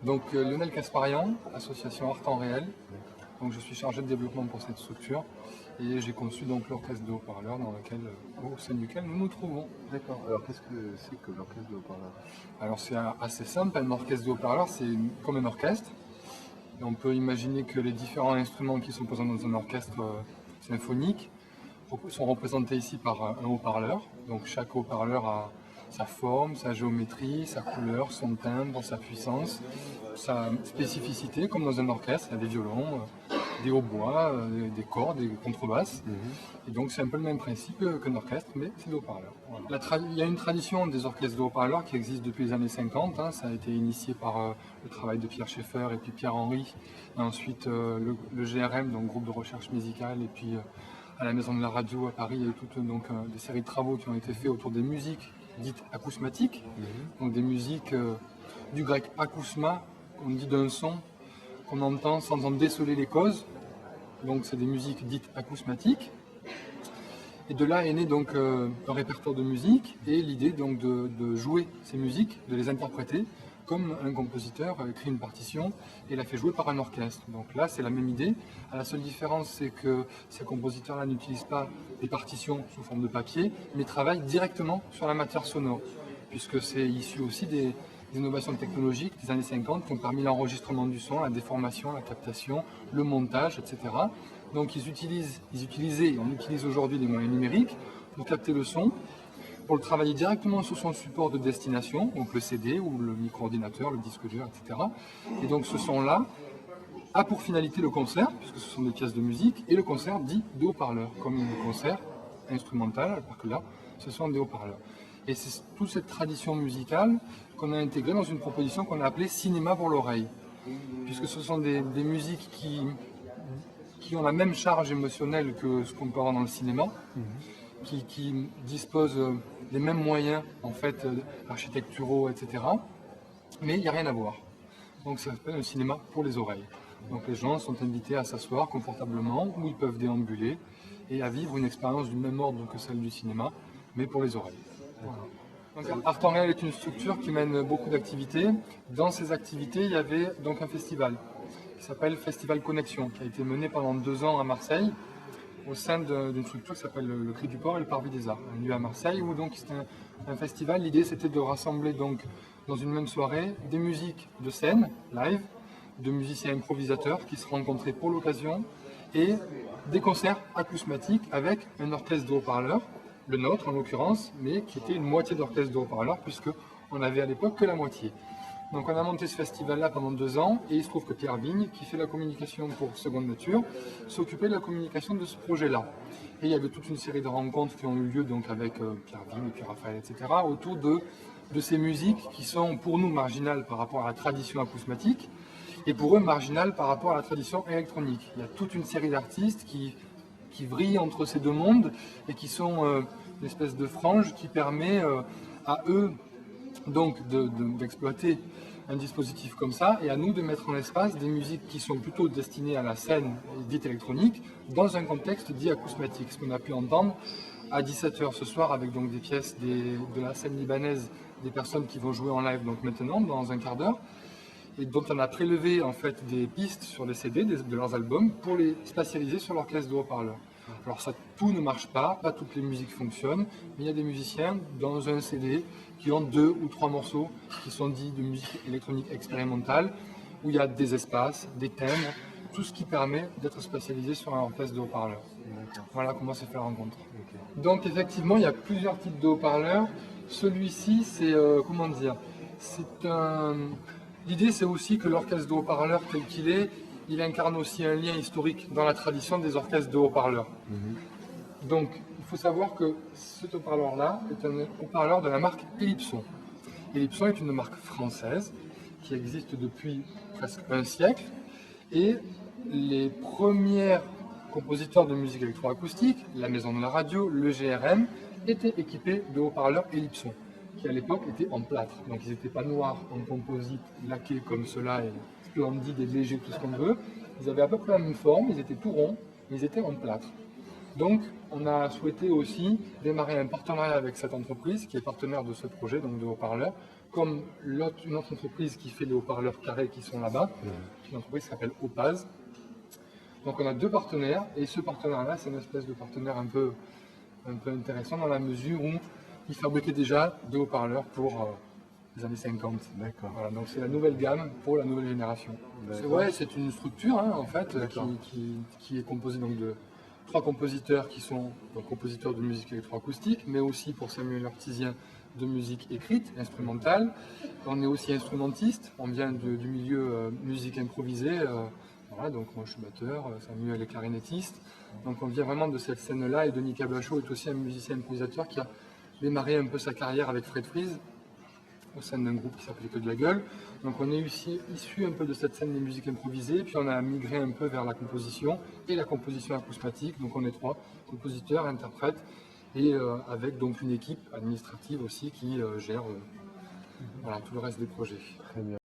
Donc Lionel Kasparian, association Art en Réel. Donc je suis chargé de développement pour cette structure et j'ai conçu donc l'orchestre de haut-parleurs au sein duquel nous nous trouvons. D'accord. Alors qu'est-ce que c'est que l'orchestre de haut-parleurs? Alors c'est assez simple, un orchestre de haut-parleurs c'est comme un orchestre. Et on peut imaginer que les différents instruments qui sont présents dans un orchestre symphonique sont représentés ici par un haut-parleur. Donc chaque haut-parleur a sa forme, sa géométrie, sa couleur, son timbre, sa puissance, sa spécificité, comme dans un orchestre. Il y a des violons, des hautbois, des cordes, des contrebasses. Et donc c'est un peu le même principe qu'un orchestre, mais c'est des haut-parleurs. Voilà. Il y a une tradition des orchestres de haut-parleurs qui existe depuis les années 50. Ça a été initié par le travail de Pierre Schaeffer et puis Pierre Henry. Et ensuite le GRM, donc groupe de recherche musicale, et puis à la Maison de la Radio à Paris, il y a eu toutes des séries de travaux qui ont été faits autour des musiques dites acousmatiques. Donc des musiques du grec acousma, on dit d'un son qu'on entend sans en déceler les causes. Donc c'est des musiques dites acousmatiques. Et de là est né donc un répertoire de musique et l'idée donc de jouer ces musiques, de les interpréter comme un compositeur écrit une partition et la fait jouer par un orchestre. Donc là c'est la même idée. La seule différence c'est que ces compositeurs-là n'utilisent pas des partitions sous forme de papier, mais travaillent directement sur la matière sonore, puisque c'est issu aussi des innovations technologiques des années 50 qui ont permis l'enregistrement du son, la déformation, la captation, le montage, etc. Donc ils utilisaient, et on utilise aujourd'hui des moyens numériques pour capter le son, pour le travailler directement sur son support de destination, donc le CD ou le micro-ordinateur, le disque dur, etc. Et donc ce son-là a pour finalité le concert, puisque ce sont des pièces de musique, et le concert dit de haut-parleurs, comme le concert instrumental, alors que là, ce sont des haut-parleurs. Et c'est toute cette tradition musicale qu'on a intégrée dans une proposition qu'on a appelée cinéma pour l'oreille, puisque ce sont des musiques qui ont la même charge émotionnelle que ce qu'on peut avoir dans le cinéma, qui disposent des mêmes moyens en fait architecturaux, etc. Mais il n'y a rien à voir. Donc ça s'appelle un cinéma pour les oreilles. Donc les gens sont invités à s'asseoir confortablement, où ils peuvent déambuler et à vivre une expérience du même ordre que celle du cinéma, mais pour les oreilles. Voilà. Donc Art en Réel est une structure qui mène beaucoup d'activités. Dans ces activités, il y avait donc un festival qui s'appelle Festival Connexion, qui a été mené pendant 2 ans à Marseille, au sein d'une structure qui s'appelle le Cri du Port et le Parvis des Arts, un lieu à Marseille où donc c'était un festival. L'idée c'était de rassembler donc dans une même soirée des musiques de scène, live, de musiciens improvisateurs qui se rencontraient pour l'occasion et des concerts acousmatiques avec un orchestre de haut-parleurs, le nôtre en l'occurrence, mais qui était une moitié d'orchestre de haut-parleurs puisqu'on avait à l'époque que la moitié. Donc on a monté ce festival-là pendant 2 ans et il se trouve que Pierre Vigne, qui fait la communication pour Seconde Nature, s'occupait de la communication de ce projet-là. Et il y avait toute une série de rencontres qui ont eu lieu donc avec Pierre Vigne et puis Raphaël, etc., autour de ces musiques qui sont pour nous marginales par rapport à la tradition acousmatique et pour eux marginales par rapport à la tradition électronique. Il y a toute une série d'artistes qui vrillent entre ces deux mondes et qui sont une espèce de frange qui permet à eux donc d'exploiter un dispositif comme ça et à nous de mettre en espace des musiques qui sont plutôt destinées à la scène dite électronique dans un contexte dit acousmatique, ce qu'on a pu entendre à 17h ce soir avec donc des pièces de la scène libanaise, des personnes qui vont jouer en live donc maintenant dans un quart d'heure et dont on a prélevé en fait des pistes sur les CD de leurs albums pour les spatialiser sur l'orchestre de haut-parleurs. Alors ça, tout ne marche pas toutes les musiques fonctionnent, mais il y a des musiciens dans un CD qui ont 2 ou 3 morceaux qui sont dits de musique électronique expérimentale, où il y a des espaces, des timbres, tout ce qui permet d'être spatialisé sur un orchestre de haut-parleurs. Voilà comment s'est fait la rencontre. Donc effectivement, il y a plusieurs types de haut-parleurs. Celui-ci, c'est, comment dire, c'est un... L'idée, c'est aussi que l'orchestre de haut-parleurs tel qu'il est, il incarne aussi un lien historique dans la tradition des orchestres de haut-parleurs. Donc, il faut savoir que cet haut-parleur-là est un haut-parleur de la marque Ellipson. Ellipson est une marque française qui existe depuis presque un siècle et les premiers compositeurs de musique électroacoustique, la Maison de la Radio, le GRM, étaient équipés de haut-parleurs Ellipson, qui à l'époque étaient en plâtre. Donc ils n'étaient pas noirs en composite, laqués comme cela, et splendides et légers, tout ce qu'on veut. Ils avaient à peu près la même forme, ils étaient tout ronds, mais ils étaient en plâtre. Donc, on a souhaité aussi démarrer un partenariat avec cette entreprise qui est partenaire de ce projet, donc de haut-parleurs, comme une autre entreprise qui fait les haut-parleurs carrés qui sont là-bas, une entreprise qui s'appelle Opaz. Donc, on a deux partenaires, et ce partenariat, c'est une espèce de partenaire un peu intéressant dans la mesure où ils fabriquaient déjà des haut-parleurs pour les années 50. D'accord. Voilà, donc c'est la nouvelle gamme pour la nouvelle génération. C'est une structure en fait qui est composée donc de 3 compositeurs qui sont donc, compositeurs de musique électroacoustique, mais aussi pour Samuel Artisien de musique écrite, instrumentale. On est aussi instrumentiste, on vient du milieu musique improvisée. Voilà, donc moi je suis batteur, Samuel est clarinettiste. Donc on vient vraiment de cette scène-là, et Denis Cablachot est aussi un musicien improvisateur qui a démarré un peu sa carrière avec Fred Fries au sein d'un groupe qui s'appelait Que de la Gueule. Donc on est issu un peu de cette scène des musiques improvisées, puis on a migré un peu vers la composition et la composition acousmatique. Donc on est 3 compositeurs, interprètes, et avec donc une équipe administrative aussi qui gère voilà, tout le reste des projets. Très bien.